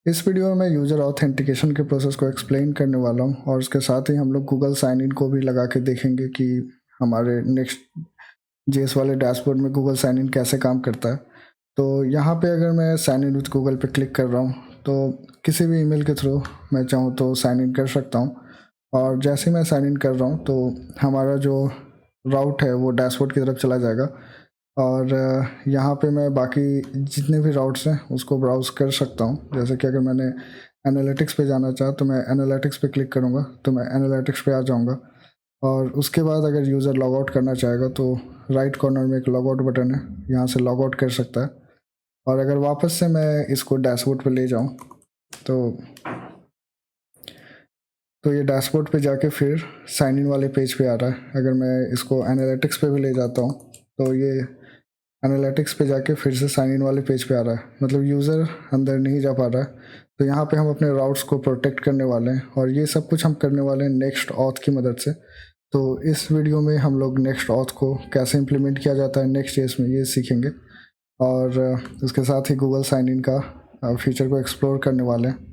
इस वीडियो में मैं यूज़र ऑथेंटिकेशन के प्रोसेस को एक्सप्लेन करने वाला हूँ और उसके साथ ही हम लोग गूगल साइन इन को भी लगा के देखेंगे कि हमारे नेक्स्ट जेएस वाले डैशबोर्ड में गूगल साइन इन कैसे काम करता है। तो यहाँ पे अगर मैं साइन इन विथ गूगल पे क्लिक कर रहा हूँ तो किसी भी ईमेल के थ्रू मैं चाहूँ तो साइन इन कर सकता हूँ। और जैसे ही मैं साइन इन कर रहा हूँ तो हमारा जो राउट है वो डैशबोर्ड की तरफ चला जाएगा और यहाँ पे मैं बाकी जितने भी राउट्स हैं उसको ब्राउज़ कर सकता हूँ। जैसे कि अगर मैंने एनालिटिक्स पे जाना चाहा तो मैं एनालिटिक्स पे क्लिक करूँगा तो मैं एनालिटिक्स पे आ जाऊँगा। और उसके बाद अगर यूज़र लॉग आउट करना चाहेगा तो राइट कॉर्नर में एक लॉग आउट बटन है, यहाँ से लॉग आउट कर सकता है। और अगर वापस से मैं इसको डैशबोर्ड पे ले जाऊँ तो ये डैशबोर्ड पे जाके फिर साइन इन वाले पेज पे आ रहा है। अगर मैं इसको एनालिटिक्स पे भी ले जाता हूँ तो ये एनालिटिक्स पे जाके फिर से साइन इन वाले पेज पे आ रहा है, मतलब यूज़र अंदर नहीं जा पा रहा है। तो यहाँ पे हम अपने राउट्स को प्रोटेक्ट करने वाले हैं और ये सब कुछ हम करने वाले हैं नेक्स्ट ऑथ की मदद से। तो इस वीडियो में हम लोग नेक्स्ट ऑथ को कैसे इम्प्लीमेंट किया जाता है नेक्स्ट जेएस में ये सीखेंगे और उसके साथ ही गूगल साइन इन का फीचर को एक्सप्लोर करने वाले हैं।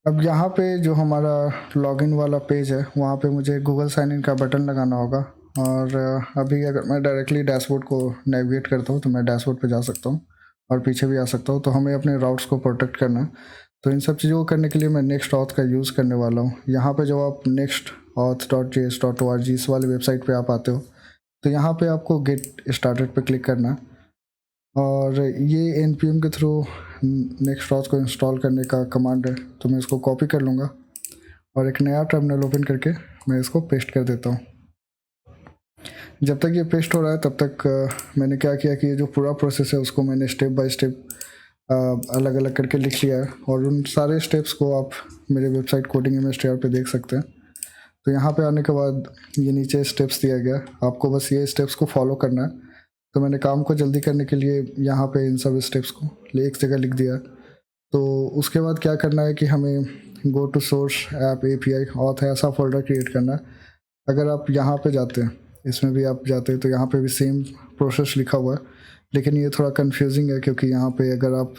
अब यहाँ पे जो हमारा लॉगिन वाला पेज है वहाँ पे मुझे गूगल साइन इन का बटन लगाना होगा। और अभी अगर मैं डायरेक्टली डैशबोर्ड को नेविगेट करता हूँ तो मैं डैशबोर्ड पे जा सकता हूँ और पीछे भी आ सकता हूँ। तो हमें अपने राउट्स को प्रोटेक्ट करना है, तो इन सब चीज़ों को करने के लिए मैं नेक्स्ट ऑथ का यूज़ करने वाला हूँ। यहाँ पे जब आप nextauth.js.org इस वाली वेबसाइट पे आप आते हो तो यहाँ पे आपको गेट स्टार्टेड पे क्लिक करना है और ये npm के थ्रू नेक्स्ट ऑथ को इंस्टॉल करने का कमांड है। तो मैं इसको कॉपी कर लूँगा और एक नया टर्मिनल ओपन करके मैं इसको पेस्ट कर देता हूँ। जब तक ये पेस्ट हो रहा है तब तक मैंने क्या किया कि ये जो पूरा प्रोसेस है उसको मैंने स्टेप बाय स्टेप अलग अलग करके लिख लिया है और उन सारे स्टेप्स को आप मेरे वेबसाइट कोडिंग पे देख सकते हैं। तो यहाँ पे आने के बाद ये नीचे स्टेप्स दिया गया, आपको बस ये स्टेप्स को फॉलो करना है। तो मैंने काम को जल्दी करने के लिए यहाँ पे इन सब स्टेप्स को एक जगह लिख दिया। तो उसके बाद क्या करना है कि हमें go to source app API auth है ऐसा फोल्डर क्रिएट करना है। अगर आप यहाँ पे जाते हैं, इसमें भी आप जाते हैं तो यहाँ पे भी सेम प्रोसेस लिखा हुआ है, लेकिन ये थोड़ा कंफ्यूजिंग है क्योंकि यहाँ पे अगर आप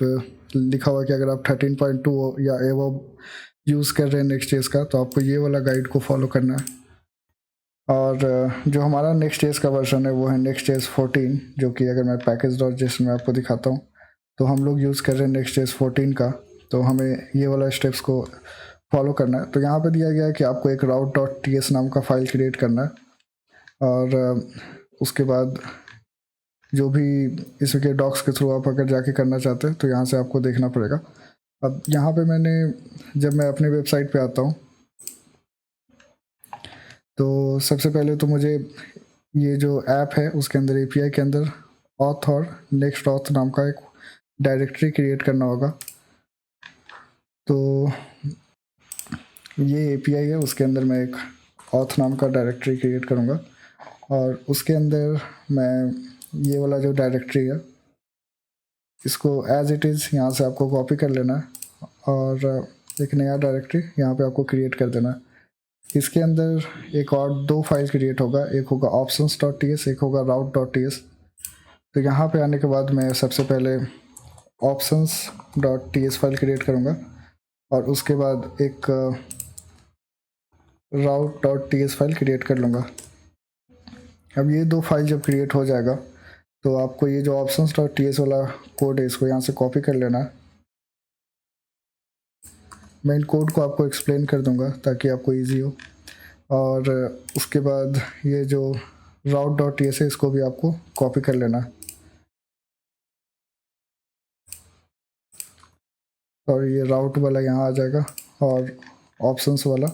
लिखा हुआ है कि अगर आप 13.2 या एवो यूज़ कर रहे हैं नेक्स्ट जेएस का तो आपको ये वाला गाइड को फॉलो करना है। और जो हमारा नेक्स्ट जेएस का वर्जन है वो है नेक्स्ट जेएस 14, जो कि अगर मैं पैकेज.json में आपको दिखाता हूँ तो हम लोग यूज़ कर रहे हैं नेक्स्ट जेएस 14 का। तो हमें ये वाला स्टेप्स को फॉलो करना है। तो यहाँ पे दिया गया है कि आपको एक route.ts नाम का फाइल क्रिएट करना है और उसके बाद जो भी इसके डॉक्स के थ्रू आप अगर जाके करना चाहते हैं तो यहाँ से आपको देखना पड़ेगा। अब यहाँ पे जब मैं अपने वेबसाइट पे आता हूँ तो सबसे पहले तो मुझे ये जो ऐप है उसके अंदर API के अंदर ऑथ और नेक्स्ट ऑथ नाम का एक डायरेक्टरी क्रिएट करना होगा। तो ये API है, उसके अंदर मैं एक ऑथ नाम का डायरेक्टरी क्रिएट करूँगा और उसके अंदर मैं ये वाला जो डायरेक्टरी है इसको एज इट इज़ यहाँ से आपको कॉपी कर लेना है और एक नया डायरेक्टरी यहाँ पे आपको क्रिएट कर देना है। इसके अंदर एक और दो फाइल क्रिएट होगा, एक होगा options.ts, एक होगा route.ts। तो यहाँ पे आने के बाद मैं सबसे पहले options.ts फाइल क्रिएट करूँगा और उसके बाद एक route.ts फाइल क्रिएट कर लूँगा। अब ये दो फाइल जब क्रिएट हो जाएगा तो आपको ये जो options.ts वाला कोड है इसको यहाँ से कॉपी कर लेना है। मैं इन कोड को आपको एक्सप्लेन कर दूंगा ताकि आपको इजी हो। और उसके बाद ये जो route.ts है इसको भी आपको कॉपी कर लेना है और ये राउट वाला यहाँ आ जाएगा और ऑप्शंस वाला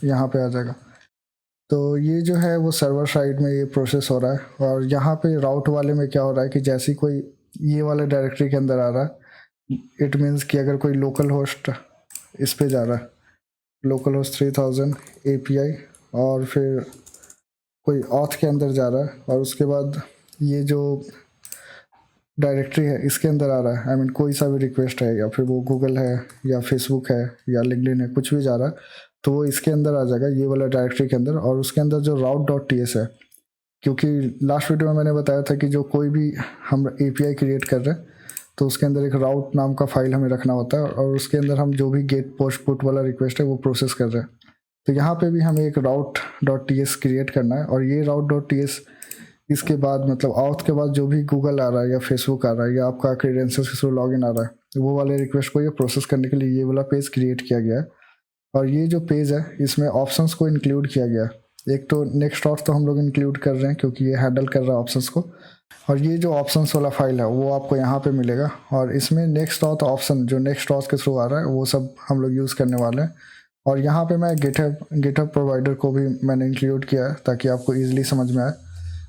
यहाँ पे आ जाएगा। तो ये जो है वो सर्वर साइड में ये प्रोसेस हो रहा है और यहाँ पे राउट वाले में क्या हो रहा है कि जैसे कोई ये वाले डायरेक्टरी के अंदर आ रहा है, इट मीन्स कि अगर कोई लोकल होस्ट इस पे जा रहा है, लोकल होस्ट 3000 API, और फिर कोई ऑथ के अंदर जा रहा है और उसके बाद ये जो डायरेक्टरी है इसके अंदर आ रहा है, I mean कोई सा भी रिक्वेस्ट है या फिर वो गूगल है या फेसबुक है या लिंक्डइन है, कुछ भी जा रहा है, तो वो इसके अंदर आ जाएगा, ये वाला डायरेक्टरी के अंदर। और उसके अंदर जो route.ts है, क्योंकि लास्ट वीडियो में मैंने बताया था कि जो कोई भी हम API क्रिएट कर रहे हैं तो उसके अंदर एक राउट नाम का फाइल हमें रखना होता है, और उसके अंदर हम जो भी गेट पोस्ट पुट वाला रिक्वेस्ट है वो प्रोसेस कर रहे हैं। तो यहाँ पे भी हमें एक route.ts क्रिएट करना है, और ये route.ts इसके बाद मतलब आउट के बाद जो भी गूगल आ रहा है या फेसबुक आ रहा है या आपका क्रेडेंशियल्स के थ्रू लॉगिन आ रहा है, वो वाले रिक्वेस्ट को ये प्रोसेस करने के लिए ये वाला पेज क्रिएट किया गया है। और ये जो पेज है इसमें ऑप्शंस को इंक्लूड किया गया है। एक तो नेक्स्ट ऑथ तो हम लोग इंक्लूड कर रहे हैं क्योंकि ये हैंडल कर रहा है ऑप्शंस को, और ये जो ऑप्शंस वाला फाइल है वो आपको यहाँ पे मिलेगा। और इसमें नेक्स्ट ऑथ ऑप्शन जो नेक्स्ट ऑथ के थ्रू आ रहा है वो सब हम लोग यूज़ करने वाले हैं। और यहाँ पे मैं गिटहब प्रोवाइडर को भी मैंने इंक्लूड किया है ताकि आपको ईजिली समझ में आए।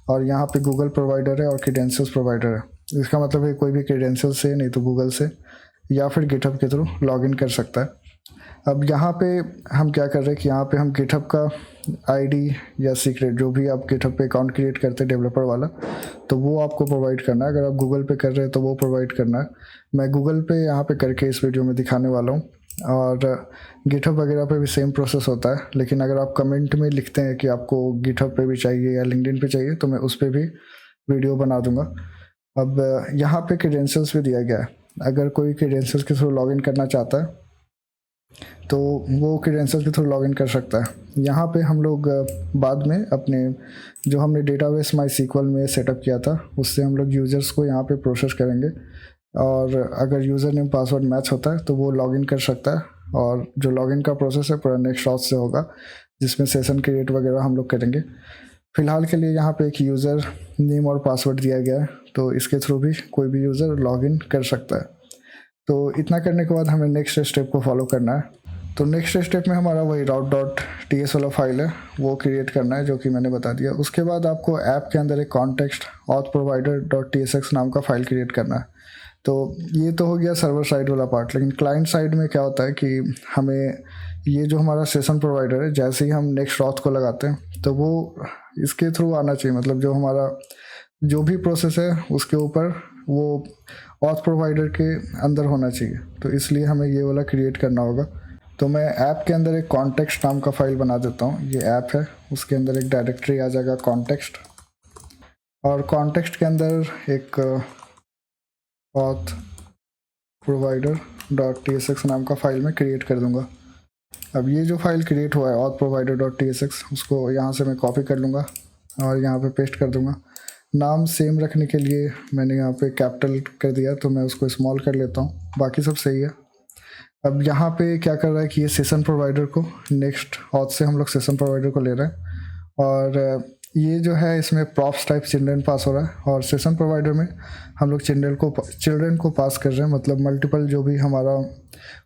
और यहाँ पे गूगल प्रोवाइडर है और क्रेडेंशियल्स प्रोवाइडर है। इसका मतलब है कोई भी क्रेडेंशियल से, नहीं तो गूगल से या फिर गिटहब के थ्रू लॉगिन कर सकता है। अब यहाँ पे हम क्या कर रहे हैं कि यहाँ पे हम गिटहब का आईडी या सीक्रेट जो भी आप गिटहब पे अकाउंट क्रिएट करते हैं डेवलपर वाला, तो वो आपको प्रोवाइड करना है। अगर आप गूगल पे कर रहे हैं तो वो प्रोवाइड करना है। मैं गूगल पे यहाँ पे करके इस वीडियो में दिखाने वाला हूँ। और गिटहब वगैरह पे भी सेम प्रोसेस होता है, लेकिन अगर आप कमेंट में लिखते हैं कि आपको गिटहब पे भी चाहिए या लिंक्डइन पे चाहिए तो मैं उस पर भी वीडियो बना दूंगा। अब यहाँ पे क्रेडेंशियल्स भी दिया गया है। अगर कोई क्रेडेंशियल्स के थ्रू लॉगिन करना चाहता है तो वो क्रेडेंशियल्स के थ्रू लॉगिन कर सकता है। यहाँ पे हम लोग बाद में अपने जो हमने डेटाबेस MySQL में सेटअप किया था उससे हम लोग यूज़र्स को यहाँ पे प्रोसेस करेंगे, और अगर यूज़र नेम पासवर्ड मैच होता है तो वो लॉगिन कर सकता है। और जो लॉगिन का प्रोसेस है पूरा नेक्स्ट ऑथ से होगा, जिसमें सेशन क्रिएट वगैरह हम लोग करेंगे। फ़िलहाल के लिए यहाँ पे एक यूज़र नेम और पासवर्ड दिया गया है, तो इसके थ्रू भी कोई भी यूज़र लॉगिन कर सकता है। तो इतना करने के बाद हमें नेक्स्ट स्टेप को फॉलो करना है। तो नेक्स्ट स्टेप में हमारा वही route.ts वाला फाइल है वो क्रिएट करना है, जो कि मैंने बता दिया। उसके बाद आपको ऐप के अंदर एक कॉन्टेक्स्ट auth provider.tsx नाम का फाइल क्रिएट करना है। तो ये तो हो गया सर्वर साइड वाला पार्ट, लेकिन क्लाइंट साइड में क्या होता है कि हमें ये जो हमारा सेशन प्रोवाइडर है, जैसे ही हम नेक्स्ट ऑथ को लगाते हैं तो वो इसके थ्रू आना चाहिए। मतलब जो हमारा जो भी प्रोसेस है उसके ऊपर वो ऑथ प्रोवाइडर के अंदर होना चाहिए, तो इसलिए हमें ये वाला क्रिएट करना होगा। तो मैं ऐप के अंदर एक कॉन्टेक्स्ट नाम का फाइल बना देता हूँ। ये ऐप है, उसके अंदर एक डायरेक्टरी आ जाएगा कॉन्टेक्स्ट, और कॉन्टेक्स्ट के अंदर एक ऑथ provider.tsx नाम का फाइल मैं क्रिएट कर दूंगा। अब ये जो फाइल क्रिएट हुआ है auth provider.tsx, उसको यहाँ से मैं कॉपी कर लूँगा और यहाँ पे पेस्ट कर दूँगा। नाम सेम रखने के लिए मैंने यहाँ पे कैपिटल कर दिया, तो मैं उसको स्मॉल कर लेता हूँ, बाकी सब सही है। अब यहाँ पे क्या कर रहा है कि ये सेशन प्रोवाइडर को नेक्स्ट ऑथ से हम लोग सेशन प्रोवाइडर को ले रहे हैं, और ये जो है इसमें प्रॉप्स टाइप चिल्ड्रन पास हो रहा है, और सेशन प्रोवाइडर में हम लोग चिल्ड्रन को पास कर रहे हैं। मतलब मल्टीपल जो भी हमारा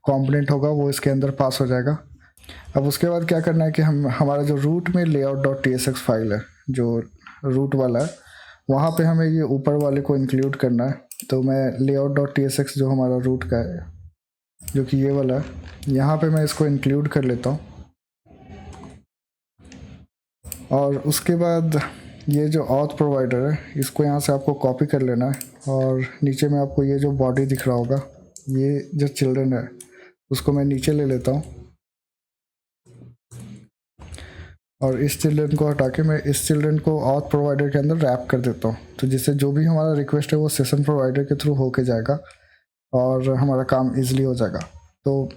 कंपोनेंट होगा वो इसके अंदर पास हो जाएगा। अब उसके बाद क्या करना है कि हमारा जो रूट में layout.tsx फाइल है, जो रूट वाला है, वहाँ पे हमें ये ऊपर वाले को इंक्लूड करना है। तो मैं layout.tsx जो हमारा रूट का है, जो कि ये वाला है, यहाँ पे मैं इसको इंक्लूड कर लेता हूँ। और उसके बाद ये जो ऑथ प्रोवाइडर है इसको यहाँ से आपको कॉपी कर लेना है, और नीचे में आपको ये जो बॉडी दिख रहा होगा, ये जो चिल्ड्रन है उसको मैं नीचे ले लेता हूँ, और इस चिल्ड्रन को हटा के मैं इस चिल्ड्रन को ऑथ प्रोवाइडर के अंदर रैप कर देता हूँ। तो जिससे जो भी हमारा रिक्वेस्ट है वो सेशन प्रोवाइडर के थ्रू होके जाएगा और हमारा काम ईजिली हो जाएगा। तो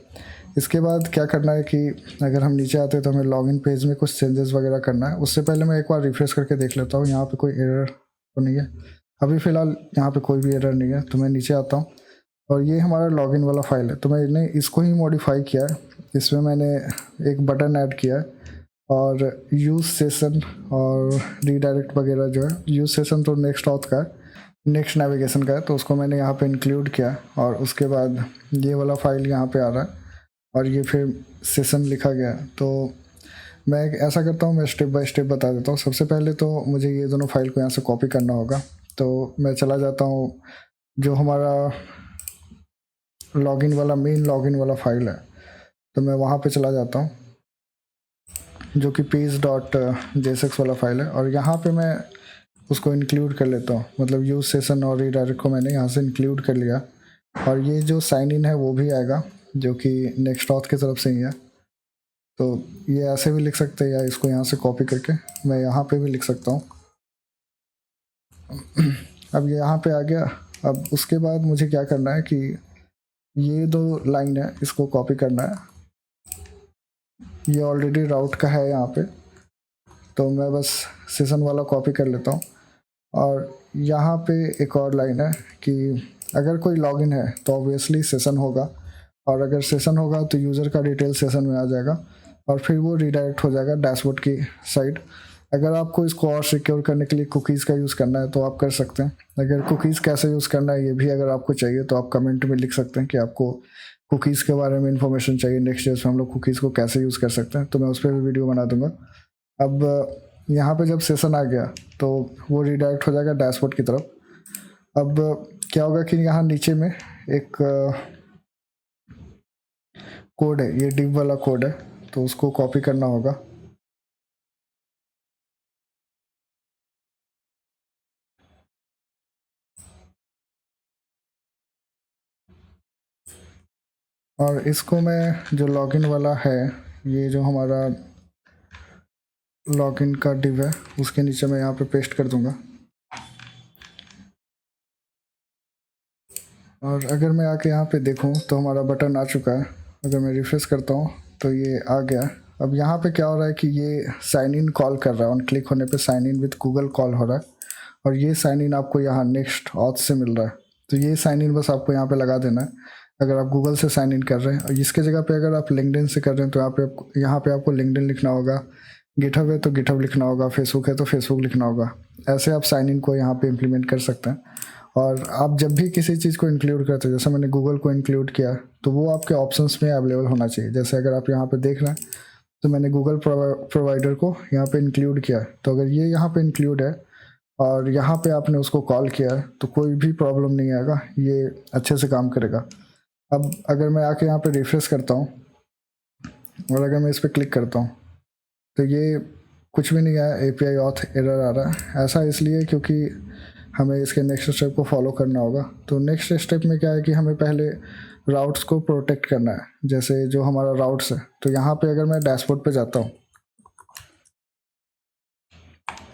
इसके बाद क्या करना है कि अगर हम नीचे आते हैं तो हमें लॉगिन पेज में कुछ चेंजेस वगैरह करना है। उससे पहले मैं एक बार रिफ्रेश करके देख लेता हूँ यहाँ पे कोई एरर तो नहीं है। अभी फ़िलहाल यहाँ पे कोई भी एरर नहीं है, तो मैं नीचे आता हूँ और ये हमारा लॉगिन वाला फाइल है। तो मैंने इसको ही मॉडिफाई किया है, इसमें मैंने एक बटन ऐड किया है, और यूज़ सेशन और रीडायरेक्ट वगैरह जो है, यूज़ सेशन तो नेक्स्ट ऑथ का है, नेक्स्ट नेविगेशन का है, तो उसको मैंने यहाँ पे इंक्लूड किया। और उसके बाद ये वाला फाइल यहाँ पे आ रहा है और ये फिर सेशन लिखा गया है। तो मैं ऐसा करता हूँ, मैं स्टेप बाय स्टेप बता देता हूँ। सबसे पहले तो मुझे ये दोनों फाइल को यहाँ से कॉपी करना होगा। तो मैं चला जाता हूँ जो हमारा लॉगिन वाला मेन लॉगिन वाला फाइल है, तो मैं वहाँ पे चला जाता हूँ जो कि page.jsx वाला फाइल है, और यहाँ पे मैं उसको इंक्लूड कर लेता हूँ। मतलब यूज़ सेशन और रीडायरेक्ट को मैंने यहाँ से इंक्लूड कर लिया, और ये जो साइन इन है वो भी आएगा जो कि नेक्स्ट ऑथ की तरफ से ही है। तो ये ऐसे भी लिख सकते हैं, या इसको यहाँ से कॉपी करके मैं यहाँ पे भी लिख सकता हूँ। अब ये यहाँ पे आ गया। अब उसके बाद मुझे क्या करना है कि ये 2 लाइन है, इसको कॉपी करना है। ये ऑलरेडी राउट का है यहाँ पे, तो मैं बस सेशन वाला कॉपी कर लेता हूँ। और यहाँ पे एक और लाइन है कि अगर कोई लॉगिन है तो ऑब्वियसली सेशन होगा, और अगर सेशन होगा तो यूज़र का डिटेल सेशन में आ जाएगा, और फिर वो रीडायरेक्ट हो जाएगा डैशबोर्ड की साइड। अगर आपको इसको और सिक्योर करने के लिए कुकीज़ का यूज़ करना है तो आप कर सकते हैं। अगर कुकीज़ कैसे यूज़ करना है ये भी अगर आपको चाहिए तो आप कमेंट में लिख सकते हैं कि आपको कुकीज़ के बारे में इन्फॉर्मेशन चाहिए, नेक्स्ट डेज में हम लोग कुकीज़ को कैसे यूज़ कर सकते हैं, तो मैं उस पर भी वीडियो बना दूंगा। अब यहाँ पे जब सेशन आ गया तो वो रीडायरेक्ट हो जाएगा डैशबोर्ड की तरफ। अब क्या होगा कि यहाँ नीचे में एक कोड है, ये div वाला कोड है, तो उसको कॉपी करना होगा। और इसको मैं जो लॉगिन वाला है, ये जो हमारा लॉगिन का div है, उसके नीचे मैं यहाँ पे पेस्ट कर दूंगा। और अगर मैं आके यहाँ पे देखूँ तो हमारा बटन आ चुका है। अगर मैं रिफ्रेश करता हूँ तो ये आ गया। अब यहाँ पे क्या हो रहा है कि ये साइन इन कॉल कर रहा है, ऑन क्लिक होने पे sign in with Google call हो रहा है, और ये साइन इन आपको यहाँ नेक्स्ट ऑथ से मिल रहा है। तो ये साइन इन बस आपको यहाँ पे लगा देना है अगर आप गूगल से साइन इन कर रहे हैं। और इसके जगह पे अगर आप लिंक्डइन से कर रहे हैं तो यहाँ पे आपको लिंक्डइन लिखना होगा, गिटहब है तो गिटहब लिखना होगा, फेसबुक है तो फेसबुक लिखना होगा। ऐसे आप साइन इन को यहाँ पे इम्प्लीमेंट कर सकते हैं। और आप जब भी किसी चीज़ को इंक्लूड करते हैं, जैसे मैंने गूगल को इंक्लूड किया, तो वो आपके ऑप्शंस में अवेलेबल होना चाहिए। जैसे अगर आप यहाँ पे देख रहे हैं तो मैंने गूगल प्रोवाइडर को यहाँ पे इंक्लूड किया है, तो अगर ये यहाँ पे इंक्लूड है और यहाँ पे आपने उसको कॉल किया है तो कोई भी प्रॉब्लम नहीं आएगा, ये अच्छे से काम करेगा। अब अगर मैं आके यहाँ पे रिफ्रेश करता हूँ और अगर मैं इस पर क्लिक करता हूँ तो ये कुछ भी नहीं आया, API ऑथ एरर आ रहा है। ऐसा इसलिए क्योंकि हमें इसके नेक्स्ट स्टेप को फॉलो करना होगा। तो नेक्स्ट स्टेप में क्या है कि हमें पहले राउट्स को प्रोटेक्ट करना है। जैसे जो हमारा राउट्स है, तो यहाँ पे अगर मैं डैशबोर्ड पे जाता हूँ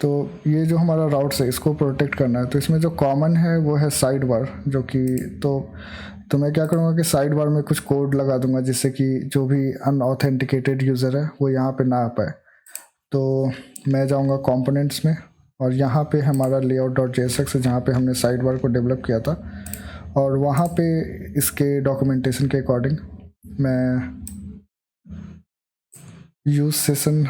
तो ये जो हमारा राउट्स है इसको प्रोटेक्ट करना है। तो इसमें जो कॉमन है वो है साइड बार, जो कि तो मैं क्या करूँगा कि साइड बार में कुछ कोड लगा दूंगा जिससे कि जो भी अनऑथेंटिकेटेड यूज़र है वो यहाँ पे ना आ पाए। तो मैं जाऊँगा कंपोनेंट्स में, और यहाँ पे हमारा layout.jsx है जहाँ पे हमने साइड बार को डेवलप किया था, और वहाँ पे इसके डॉक्यूमेंटेशन के अकॉर्डिंग मैं यूज सेशन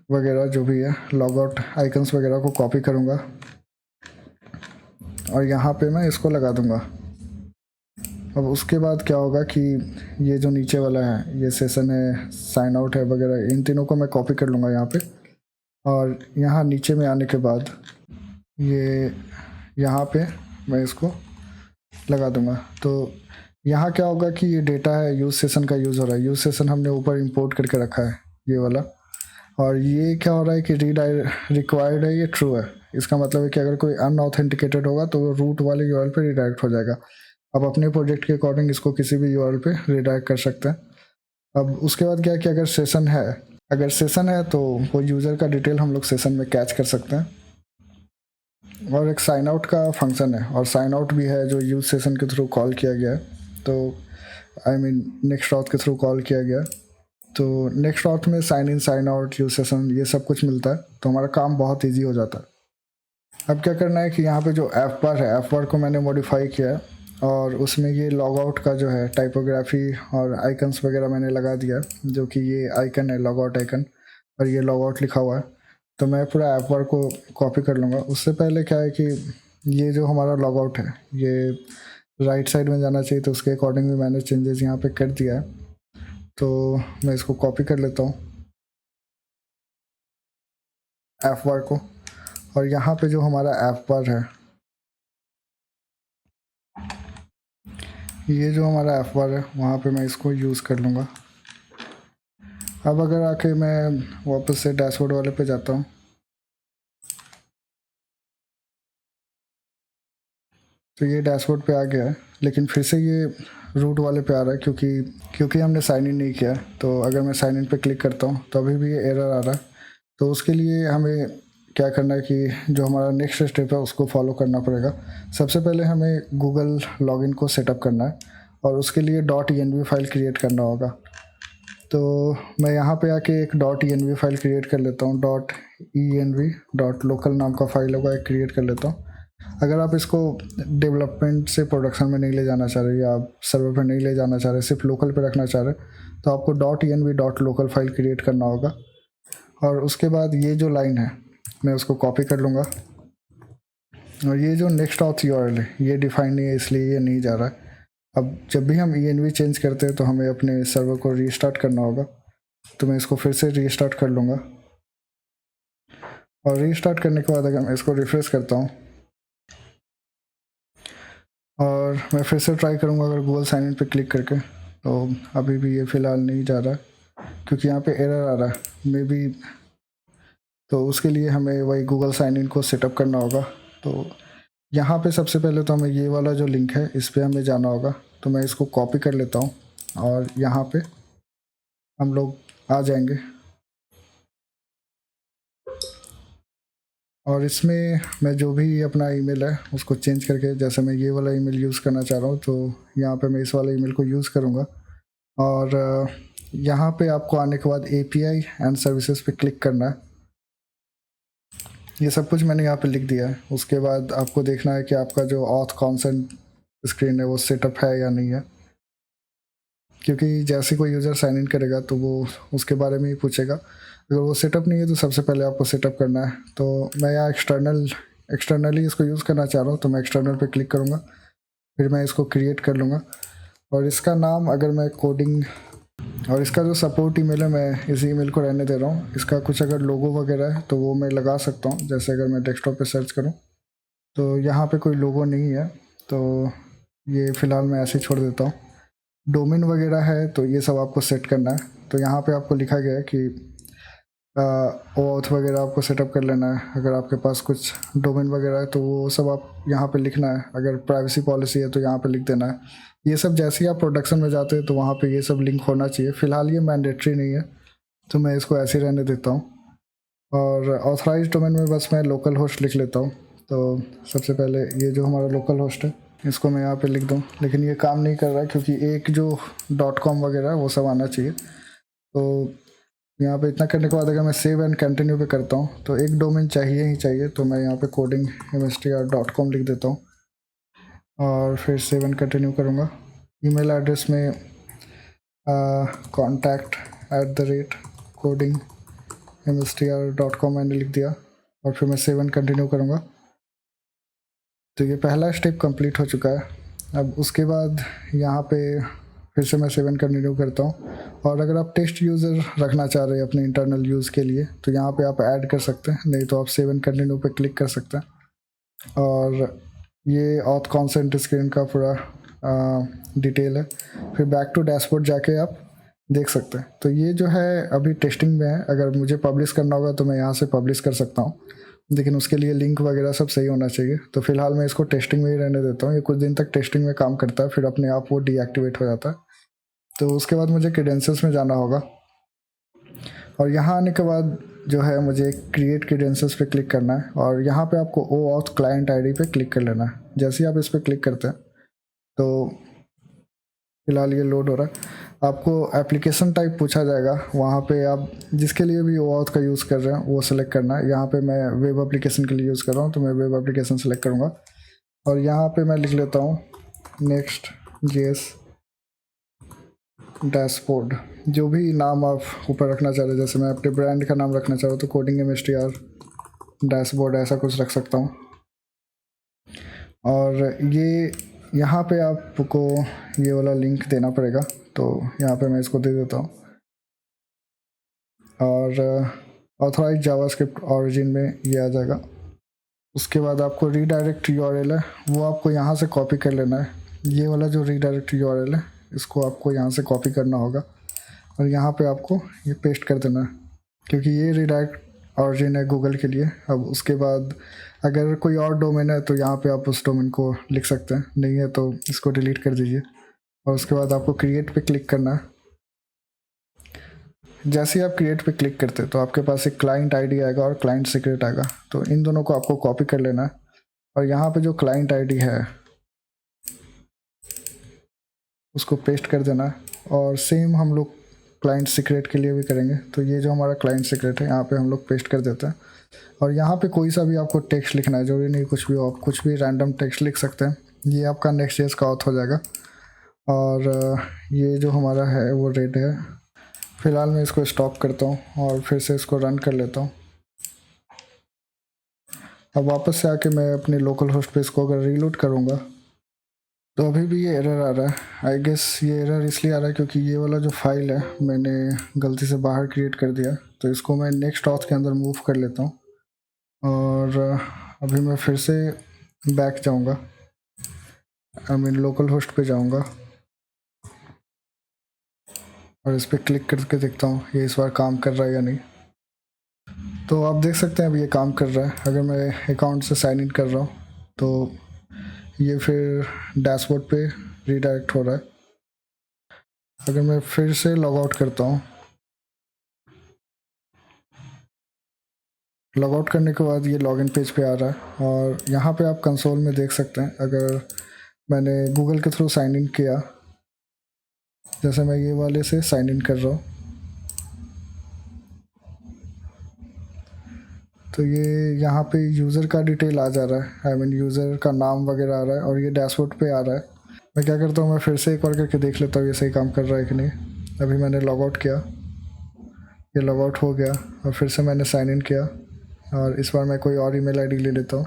वगैरह जो भी है लॉग आउट आइकन्स वगैरह को कॉपी करूँगा और यहाँ पे मैं इसको लगा दूँगा। अब उसके बाद क्या होगा कि ये जो नीचे वाला है, ये सेशन है, साइन आउट है वगैरह, इन तीनों को मैं कॉपी कर लूँगा यहाँ पे। और यहाँ नीचे में आने के बाद ये यहाँ पे मैं इसको लगा दूँगा। तो यहाँ क्या होगा कि ये डेटा है, यूज सेशन का यूज़ हो रहा है। यूज सेशन हमने ऊपर इंपोर्ट करके रखा है ये वाला, और ये क्या हो रहा है कि रिक्वायर्ड है, ये ट्रू है। इसका मतलब है कि अगर कोई अनऑथेंटिकेटेड होगा तो वो रूट वाले यूआरएल पे रिडायरेक्ट हो जाएगा। आप अपने प्रोजेक्ट के अकॉर्डिंग इसको किसी भी यूआरएल पे रिडायरेक्ट कर सकते हैं। अब उसके बाद क्या है कि अगर सेशन है तो वो यूज़र का डिटेल हम लोग सेशन में कैच कर सकते हैं। और एक साइन आउट का फंक्शन है, और साइन आउट भी है जो यूज सेशन के थ्रू कॉल किया गया है, तो नेक्स्ट ऑथ के थ्रू कॉल किया गया। तो नेक्स्ट ऑथ में sign in, sign out, use session, ये सब कुछ मिलता है, तो हमारा काम बहुत ईजी हो जाता है। अब क्या करना है कि यहाँ पे जो एफ बार है, एफ बार को मैंने मॉडिफाई किया है, और उसमें ये लॉग आउट का जो है टाइपोग्राफी और आइकन्स वगैरह मैंने लगा दिया, जो कि ये आइकन है लॉग आउट आइकन, और ये लॉग आउट लिखा हुआ है। तो मैं पूरा एफ बार को कॉपी कर लूँगा। उससे पहले क्या है कि ये जो हमारा लॉग आउट है ये राइट साइड में जाना चाहिए, तो उसके अकॉर्डिंग भी मैंने चेंजेस यहाँ पे कर दिया है। तो मैं इसको कॉपी कर लेता हूँ एफ बार को, और यहाँ पे जो हमारा एफ बार है, ये जो हमारा एफ बार है वहाँ पे मैं इसको यूज़ कर लूँगा। अब अगर आके मैं वापस से डैशबोर्ड वाले पे जाता हूँ तो ये डैशबोर्ड पे आ गया है, लेकिन फिर से ये रूट वाले पे आ रहा है क्योंकि हमने साइन इन नहीं किया है। तो अगर मैं साइन इन पे क्लिक करता हूँ तो अभी भी ये एरर आ रहा है। तो उसके लिए हमें क्या करना है कि जो हमारा नेक्स्ट स्टेप है उसको फॉलो करना पड़ेगा। सबसे पहले हमें गूगल लॉगिन को सेटअप करना है और उसके लिए .env फाइल क्रिएट करना होगा। तो मैं यहाँ पे आके एक .env फाइल क्रिएट कर लेता हूँ। .env.local नाम का फाइल होगा, एक क्रिएट कर लेता हूँ। अगर आप इसको डेवलपमेंट से प्रोडक्शन में नहीं ले जाना चाह रहे या आप सर्वर पर नहीं ले जाना चाह रहे, सिर्फ लोकल पे रखना चाह रहे, तो आपको .env.local फाइल क्रिएट करना होगा। और उसके बाद ये जो लाइन है मैं उसको कॉपी कर लूँगा और ये जो नेक्स्ट ऑथ यूआरएल है ये डिफाइन नहीं है, इसलिए ये नहीं जा रहा है। अब जब भी हम env चेंज करते हैं तो हमें अपने सर्वर को रीस्टार्ट करना होगा। तो मैं इसको फिर से रीस्टार्ट कर लूँगा और रीस्टार्ट करने के बाद अगर मैं इसको रिफ्रेश करता हूँ और मैं फिर से ट्राई करूँगा अगर गूगल साइन इन पे क्लिक करके, तो अभी भी ये फ़िलहाल नहीं जा रहा है क्योंकि यहाँ पे एरर आ रहा है मे बी। तो उसके लिए हमें वही गूगल साइन इन को सेटअप करना होगा। तो यहाँ पे सबसे पहले तो हमें ये वाला जो लिंक है इस पर हमें जाना होगा। तो मैं इसको कॉपी कर लेता हूँ और यहाँ पे हम लोग आ जाएंगे और इसमें मैं जो भी अपना ईमेल है उसको चेंज करके, जैसे मैं ये वाला ईमेल यूज़ करना चाह रहा हूँ तो यहाँ पे मैं इस वाला ईमेल को यूज़ करूँगा। और यहाँ पे आपको आने के बाद API एंड सर्विसेज पे क्लिक करना है। ये सब कुछ मैंने यहाँ पे लिख दिया है। उसके बाद आपको देखना है कि आपका जो ऑथ कॉन्सेंट स्क्रीन है वो सेटअप है या नहीं है, क्योंकि जैसे कोई यूज़र साइन इन करेगा तो वो उसके बारे में ही पूछेगा। अगर वो सेटअप नहीं है तो सबसे पहले आपको सेटअप करना है। तो मैं यहाँ एक्सटर्नली इसको यूज़ करना चाह रहा हूँ, तो मैं एक्सटर्नल पे क्लिक करूँगा, फिर मैं इसको क्रिएट कर लूँगा और इसका नाम अगर मैं कोडिंग, और इसका जो सपोर्ट ईमेल है मैं इस ईमेल को रहने दे रहा हूँ। इसका कुछ अगर लोगो वगैरह है तो वो मैं लगा सकता हूँ, जैसे अगर मैं डेस्कटॉप पे सर्च करूँ तो यहाँ पे कोई लोगो नहीं है, तो ये फ़िलहाल मैं ऐसे छोड़ देता हूँ। डोमेन वगैरह है तो ये सब आपको सेट करना है। तो यहाँ पे आपको लिखा गया है कि ऑथ वगैरह आपको सेटअप कर लेना है। अगर आपके पास कुछ डोमेन वगैरह है तो वो सब आप यहाँ पे लिखना है। अगर प्राइवेसी पॉलिसी है तो यहाँ पे लिख देना है। ये सब जैसे ही आप प्रोडक्शन में जाते हैं तो वहाँ पे ये सब लिंक होना चाहिए। फ़िलहाल ये मैंडेटरी नहीं है तो मैं इसको ऐसे ही रहने देता हूँ। और ऑथराइज डोमेन में बस मैं लोकल होस्ट लिख लेता हूँ। तो सबसे पहले ये जो हमारा लोकल होस्ट है इसको मैं यहाँ पे लिख दूँ, लेकिन ये काम नहीं कर रहा है क्योंकि एक जो .com वगैरह है वो सब आना चाहिए। तो यहाँ पे इतना करने के बाद अगर मैं सेव एंड कंटिन्यू पे करता हूँ तो एक डोमेन चाहिए ही चाहिए, तो मैं यहाँ पे codingmstr.com लिख देता हूँ और फिर सेव एंड कंटिन्यू करूँगा। ईमेल एड्रेस में contact@codingmstr.com मैंने लिख दिया और फिर मैं सेव एंड कंटिन्यू करूँगा। तो ये पहला स्टेप कंप्लीट हो चुका है। अब उसके बाद यहाँ पे फिर से मैं सेव एंड कंटिन्यू करता हूँ। और अगर आप टेस्ट यूज़र रखना चाह रहे हैं अपने इंटरनल यूज़ के लिए तो यहाँ पे आप ऐड कर सकते हैं, नहीं तो आप सेव एंड कंटिन्यू पे क्लिक कर सकते हैं। और ये ऑथ कॉन्सेंट स्क्रीन का पूरा डिटेल है। फिर बैक टू डैशबोर्ड जाके आप देख सकते हैं। तो ये जो है अभी टेस्टिंग में है। अगर मुझे पब्लिश करना होगा तो मैं यहाँ से पब्लिश कर सकता हूँ, लेकिन उसके लिए लिंक वगैरह सब सही होना चाहिए। तो फिलहाल मैं इसको टेस्टिंग में ही रहने देता हूँ। ये कुछ दिन तक टेस्टिंग में काम करता है, फिर अपने आप वो डीएक्टिवेट हो जाता है। तो उसके बाद मुझे क्रेडेंशियल्स में जाना होगा और यहाँ आने के बाद जो है मुझे क्रिएट क्रेडेंशियल्स पे क्लिक करना है और यहाँ पे आपको OAuth क्लाइंट आईडी पे क्लिक कर लेना है। जैसे ही आप इस पर क्लिक करते हैं तो फिलहाल ये लोड हो रहा है। आपको एप्लीकेशन टाइप पूछा जाएगा, वहाँ पे आप जिसके लिए भी OAuth का यूज़ कर रहे हैं वो सिलेक्ट करना है। यहाँ पे मैं वेब एप्लीकेशन के लिए यूज़ कर रहा हूँ तो मैं वेब एप्लीकेशन सेलेक्ट करूँगा और यहाँ पे मैं लिख लेता हूँ Next.js डैशबोर्ड। जो भी नाम आप ऊपर रखना चाह रहे हैं, जैसे मैं अपने ब्रांड का नाम रखना चाह रहा हूँ तो codingmstr डैशबोर्ड ऐसा कुछ रख सकता हूँ। और ये यहाँ पे आपको ये वाला लिंक देना पड़ेगा, तो यहाँ पे मैं इसको दे देता हूँ। और ऑथराइज जावास्क्रिप्ट ओरिजिन में ये आ जाएगा। उसके बाद आपको रीडायरेक्ट यूआरएल है वो आपको यहाँ से कॉपी कर लेना है। ये वाला जो रीडायरेक्ट यूआरएल है इसको आपको यहाँ से कॉपी करना होगा और यहाँ पे आपको ये पेस्ट कर देना है, क्योंकि ये रीडायरेक्ट ओरिजिन है गूगल के लिए। अब उसके बाद अगर कोई और डोमेन है तो यहाँ पे आप उस डोमेन को लिख सकते हैं, नहीं है तो इसको डिलीट कर दीजिए। और उसके बाद आपको क्रिएट पे क्लिक करना है। जैसे ही आप क्रिएट पे क्लिक करते तो आपके पास एक क्लाइंट आईडी आएगा और क्लाइंट सीक्रेट आएगा। तो इन दोनों को आपको कॉपी कर लेना है और यहाँ पे जो क्लाइंट आईडी है उसको पेस्ट कर देना है। और सेम हम लोग क्लाइंट सीक्रेट के लिए भी करेंगे। तो ये जो हमारा क्लाइंट सीक्रेट है यहाँ पे हम लोग पेस्ट कर देते हैं। और यहाँ पे कोई सा भी आपको टेक्स्ट लिखना है, जरूरी नहीं कुछ भी, आप कुछ भी रैंडम टेक्स्ट लिख सकते हैं। ये आपका नेक्स्ट.जेएस का ऑथ हो जाएगा। और ये जो हमारा है वो रेड है। फिलहाल मैं इसको स्टॉप करता हूँ और फिर से इसको रन कर लेता हूँ। अब वापस से आके मैं अपने लोकल होस्ट पे इसको अगर रीलोड करूँगा तो अभी भी ये एरर आ रहा है। आई गेस ये एरर इसलिए आ रहा है क्योंकि ये वाला जो फाइल है मैंने गलती से बाहर क्रिएट कर दिया। तो इसको मैं नेक्स्ट ऑथ के अंदर मूव कर लेता हूँ और अभी मैं फिर से बैक जाऊँगा, आई मीन लोकल होस्ट पे जाऊँगा और इस पर क्लिक करके देखता हूँ ये इस बार काम कर रहा है या नहीं। तो आप देख सकते हैं अब ये काम कर रहा है। अगर मैं अकाउंट से साइन इन कर रहा हूँ तो ये फिर डैशबोर्ड पे रीडायरेक्ट हो रहा है। अगर मैं फिर से लॉग आउट करता हूँ, लॉग आउट करने के बाद ये लॉगिन पेज पे आ रहा है और यहाँ पे आप कंसोल में देख सकते हैं अगर मैंने गूगल के थ्रू साइन इन किया, जैसे मैं ये वाले से साइन इन कर रहा हूँ तो ये यहाँ पे यूज़र का डिटेल आ जा रहा है, आई मीन यूज़र का नाम वगैरह आ रहा है और ये डैशबोर्ड पे आ रहा है। मैं क्या करता हूँ, मैं फिर से एक बार करके देख लेता हूँ ये सही काम कर रहा है कि नहीं। अभी मैंने लॉग आउट किया, ये लॉग आउट हो गया और फिर से मैंने साइन इन किया और इस बार मैं कोई और ईमेल आईडी ले लेता हूँ।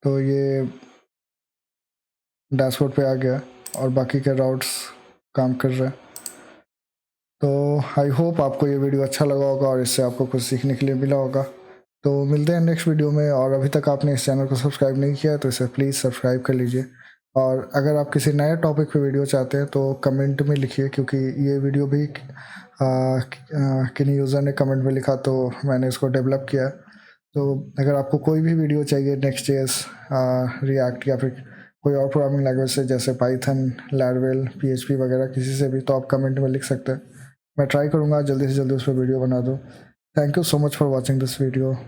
तो ये डैशबोर्ड पे आ गया और बाकी के राउट्स काम कर रहे हैं। तो आई होप आपको ये वीडियो अच्छा लगा होगा और इससे आपको कुछ सीखने के लिए मिला होगा। तो मिलते हैं नेक्स्ट वीडियो में। और अभी तक आपने इस चैनल को सब्सक्राइब नहीं किया है तो इसे प्लीज़ सब्सक्राइब कर लीजिए। और अगर आप किसी नए टॉपिक पे वीडियो चाहते हैं तो कमेंट में लिखिए, क्योंकि ये वीडियो भी किन्हीं यूज़र ने कमेंट में लिखा तो मैंने इसको डेवलप किया। तो अगर आपको कोई भी वीडियो चाहिए नेक्स्ट.जेएस, रिएक्ट या फिर कोई और प्रोग्रामिंग लैंग्वेज से जैसे पाइथन, लैरवेल, पीएचपी वगैरह किसी से भी, तो आप कमेंट में लिख सकते हैं। मैं ट्राई करूँगा जल्दी से जल्दी उस पर वीडियो बना दूँ। Thank you so much for watching this video.